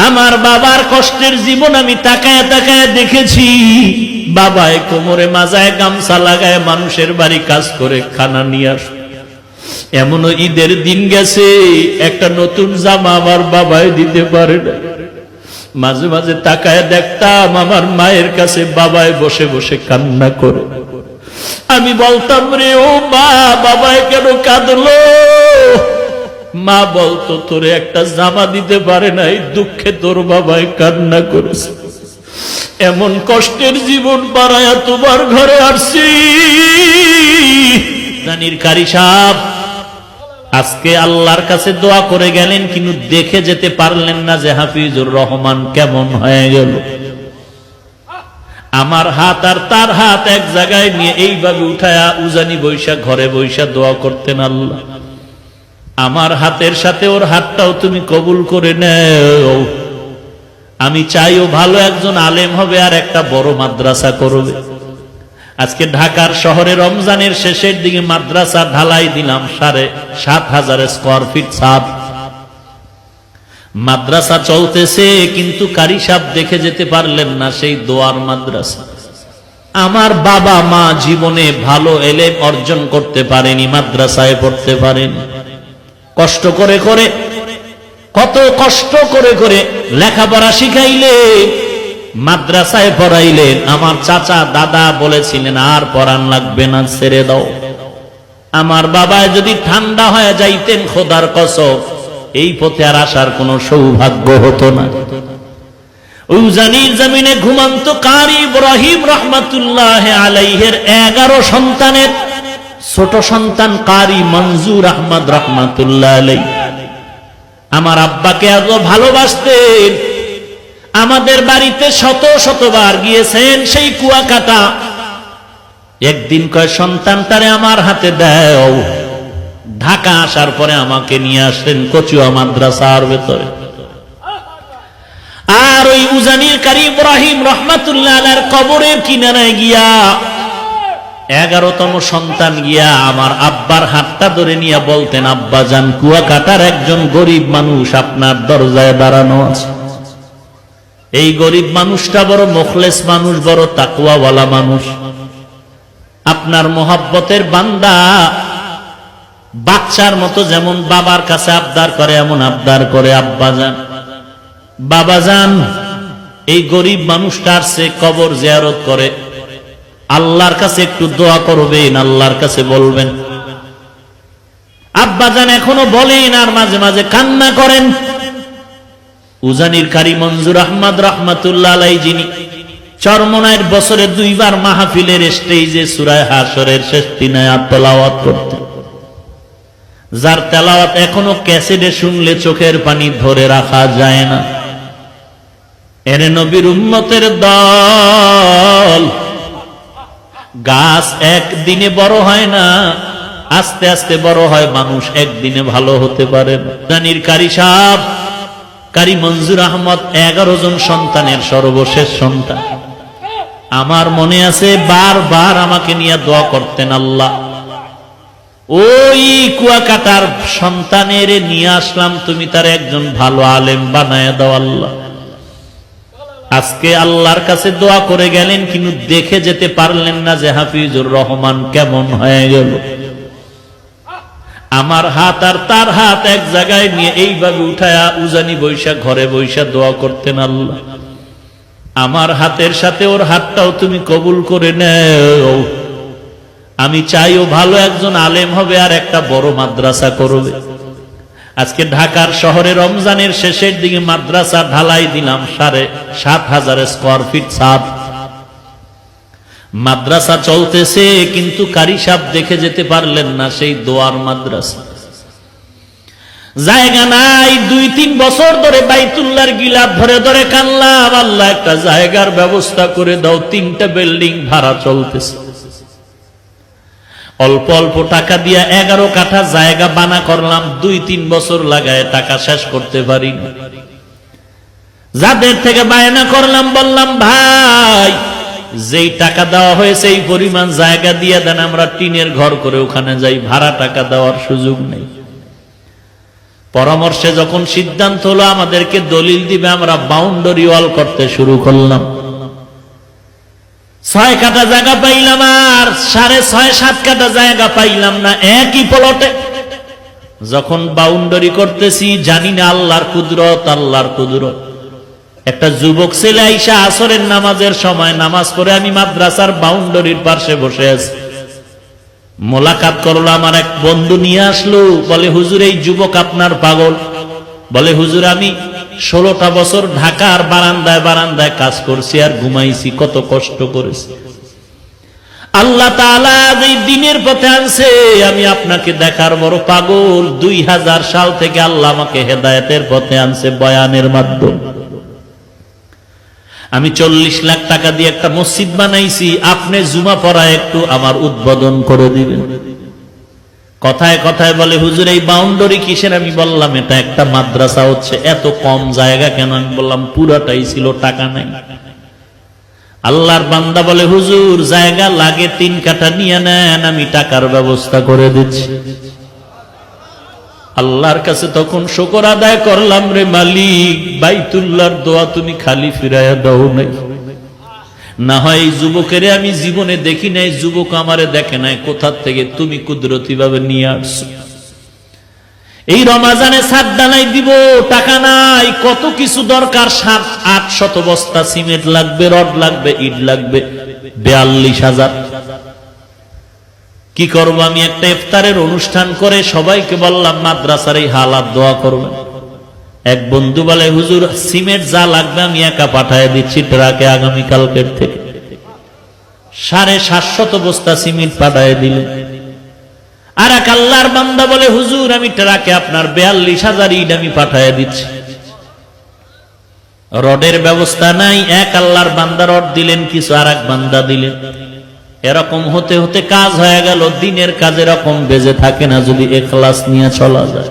আমার বাবার কষ্টের জীবন আমি তাকায় তাকায় দেখেছি। বাবায় কোমরে মাজায় গামছা লাগায় মানুষের বাড়ি কাজ করে খানা নিয়ে আস। এমনও ঈদের দিন গেছে একটা নতুন জামা আমার বাবায় দিতে পারে না। মাঝে মাঝে তাকায় দেখতাম আমার মায়ের কাছে বাবায় বসে বসে কান্না করে। আমি বলতাম, রে ও মা, বাবায় কেন কাঁদলো? মা বলতো, তোরে একটা জামা দিতে পারে নাই, দুঃখে তোর বাবায় কান্না করেছে। এমন কষ্টের জীবন পারায়া তোমার ঘরে আসছি। রানীর কারি সাহেব আজকে আল্লাহর কাছে দোয়া করে গেলেন, কিন্তু দেখে যেতে পারলেন না যে হাফিজুর রহমান কেমন হয়ে গেল। আমার হাত আর তার হাত এক জায়গায় নিয়ে এইভাবে উঠায়া উজানি বৈশা ঘরে বৈশা দোয়া করতেন, আল্লাহ আমার হাতের সাথে ওর হাতটাও তুমি কবুল করে নেও। আমি চাইও ভালো একজন আলেম হবে আর একটা বড় মাদ্রাসা করবে। আজকে ঢাকার শহরে রমজানের শেষের দিকে মাদ্রাসা ঢালাই দিলাম 7,500 স্কয়ার ফিট ছাদ। মাদ্রাসা চলতেছে, কিন্তু কারি সাহেব দেখে যেতে পারলেন না সেই দোয়ার মাদ্রাসা। আমার বাবা মা জীবনে ভালো এলেম অর্জন করতে পারেনি, মাদ্রাসায় পড়তে পারেনি। কষ্ট করে করে, কত কষ্ট করে করে লেখাপড়া শিখাইলে, মাদ্রাসায় পড়াইলেন। আমার চাচা দাদা বলেছিলেন আর পড়ান লাগবে না, ছেড়ে দাও। আমার বাবায় যদি ঠান্ডা হয়ে যাইতেন, খোদার কসম এই পথে আর আসার কোন সৌভাগ্য হতো না। উজানির জমিনে ঘুমন্ত কারি ইব্রাহিম রহমাতুল্লাহ আলাইহির 11 সন্তানের ছোট সন্তান কারি মনজুর আহমদ রহমাতুল্লাহ আলাইহি আমার আব্বাকে এত ভালোবাসতেন। আমাদের বাড়িতে শত শতবার গিয়েছেন সেই কুয়াকাটা। একদিন কয়, সন্তানটারে আমার হাতে দাও। ঢাকা আসার পরে আমাকে নিয়ে আসলেন কচুয়া মাদ্রাসার ভেতরে। আর ওই উজানির কারি ইব্রাহিম রহমাতুল্লাহ আলাইহির কবরের কিনারায় গিয়া 11তম সন্তান গিয়া আমার আব্বার হাতটা ধরে নিয়ে বলতেন, আব্বা জান, কুয়াকাটার একজন গরিব মানুষ আপনার দরজায় দাঁড়ানো আছে। এই গরিব মানুষটা বড় মুখলেস মানুষ, বড় তাকওয়াওয়ালা মানুষ। আপনার মোহাব্বতের বান্দা। বাচ্চার মতো যেমন বাবার কাছে আবদার করে এমন আবদার করে, আব্বা জান, বাবা জান, এই গরিব মানুষটার সে কবর জিয়ারত করে, আল্লাহর কাছে একটু দোয়া করবেন, আল্লাহর কাছে বলবেন। আব্বা জান এখনো বলেন আর মাঝে মাঝে কান্না করেন। উজানির কারি মনজুর আহমদ রহমাতুল্লাহ আলাইহি, যিনি চরমনায়ের বছরে 2 বার মাহফিলের স্টেজে সূরা হাশরের শেষ 3 আয়াত তেলাওয়াত করতেন, যার তেলাওয়াত এখনো ক্যাসেটে শুনলে চোখের পানি ধরে রাখা যায় না। এর নবীর উম্মতের দল। গাছ একদিনে বড় হয় না, আস্তে আস্তে বড় হয়। মানুষ একদিনে ভালো হতে পারে না। রানীর কারি সাহেব কারি মনজুর আহমদ 11 জন সন্তানের সর্বশেষ সন্তান। আমার মনে আছে বারবার আমাকে নিয়ে দোয়া করতেন, আল্লাহ ওই কুয়াকাটার সন্তানের নিয়ে আসলাম, তুমি তার একজন ভালো আলেম বানায় দাও আল্লাহ। আজকে আল্লাহর কাছে দোয়া করে গেলেন, কিন্তু দেখে যেতে পারলেন না যে হাফিজুর রহমান কেমন হয়ে গেল। আমার হাত আর তার হাত এক জায়গায় নিয়ে এইভাবে উঠায়া উজানি বৈশা ঘরে বৈশা দোয়া করতেন, আল্লাহ আমার হাতের সাথে ওর হাতটাও তুমি কবুল করে নেও। আমি চাইও ভালো একজন আলেম হবে আর একটা বড় মাদ্রাসা করবে। আজকে ঢাকার শহরে রমজানের শেষের দিকে মাদ্রাসা ঢালাই দিলাম 7,500 স্কয়ার ফিট ছাদ। মাদ্রাসা চলতেছে, কিন্তু কারি সাহেব দেখে যেতে পারলেন না সেই দোয়ার মাদ্রাসা। জায়গা নাই, 2-3 বছর ধরে বাইতুল্লাহর গিলাফ ধরে ধরে কানলাম, আল্লাহ একটা জায়গার ব্যবস্থা করে দাও। 3টা বিল্ডিং ভাড়া চলতেছে। অল্প অল্প টাকা দিয়া 11 কাঠা জায়গা বানা করলাম। 2-3 বছর লাগায় টাকা শেষ করতে পারি না। যাদের থেকে বায়না করলাম, বললাম ভাই, যেই টাকা দেওয়া হয়েছে এই পরিমাণ জায়গা দিয়ে দেন, আমরা টিনের ঘর করে ওখানে যাই, ভাড়া টাকা দেওয়ার সুযোগ নেই। পরামর্শে যখন সিদ্ধান্ত হলো আমাদেরকে দলিল দিবে, আমরা বাউন্ডারি ওয়াল করতে শুরু করলাম। 6 কাঠা জায়গা পাইলাম আর 6.5-7 কাঠা জায়গা পাইলাম না একই প্লটে। যখন বাউন্ডারি করতেছি জানি না আল্লাহর কুদরত, আল্লাহর কুদরত। একটা যুবক ছেলে আইসা আসরের নামাজের সময় নামাজ পড়ে, আমি মাদ্রাসার বাউন্ডারির পাশে বসে আছি, মোলাকাত করলো। আমার এক বন্ধু নিয়ে আসলো, বলে হুজুর এই যুবক আপনার পাগল। বলে হুজুর আমি 16টা বছর ঢাকার বারান্দায় বারান্দায় কাজ করছি আর ঘুমাইছি, কত কষ্ট করেছি। আল্লাহ তাআলা এই দিনের পথে আনছে, আমি আপনাকে দেখার বড় পাগল। 2000 সাল থেকে আল্লাহ আমাকে হেদায়েতের পথে আনছে বয়ানের মাধ্যমে। আমি 40 লাখ টাকা দিয়ে একটা মসজিদ বানাইছি, আপনি জুমা পড়ায় একটু আমার উদ্বোধন করে দিবেন। কথায় কথায় বলে হুজুর এই বাউন্ডারি কিসের? আমি বললাম এটা একটা মাদ্রাসা হচ্ছে, এত কম জায়গা কেন? আমি বললাম পুরাটাই ছিল, টাকা নাই। আল্লাহর বান্দা বলে হুজুর জায়গা লাগে 3 কাঠা নিয়ে নেন, আমি টাকার ব্যবস্থা করে দিচ্ছি। আল্লাহর কাছে তখন শুকর আদায় করলাম, রে মালিক বাইতুল্লাহর দোয়া তুমি খালি ফিরাইয়া দাও নাই। না হয় এই যুবকের আমি জীবনে দেখি নাই, যুবক আমারে দেখে নাই, কোথা থেকে তুমি কুদরতি ভাবে নিয়ে আসছো। এই রমাজানে ছাদ ডালাই দিব, টাকা নাই, কত কিছু দরকার, 700-800 বস্তা সিমেন্ট লাগবে, রড লাগবে, ইট লাগবে, 42,000। কি করব? আমি একটা ইফতারের অনুষ্ঠান করে সবাইকে বললাম মাদ্রাসার এই হালাত দোয়া করবেন। এক বন্ধু বলে হুজুর সিমেন্ট যা লাগবে আমি একা পাঠিয়ে দিচ্ছি ট্রাকে, আগামীকালকের থেকে 750 বস্তা সিমেন্ট পাঠিয়ে দিলেন। আর এক আল্লাহর বান্দা বলে হুজুর আমি ট্রাকে আপনার 42,000 ইট আমি পাঠিয়ে দিচ্ছি। রডের ব্যবস্থা নাই, এক আল্লাহর বান্দা রড দিলেন কিছু, আর এক বান্দা দিলেন। এরকম হতে হতে কাজ হয়ে গেল। দিনের কাজ এরকম বেজে থাকে না যদি ইখলাস নিয়ে চলা যায়।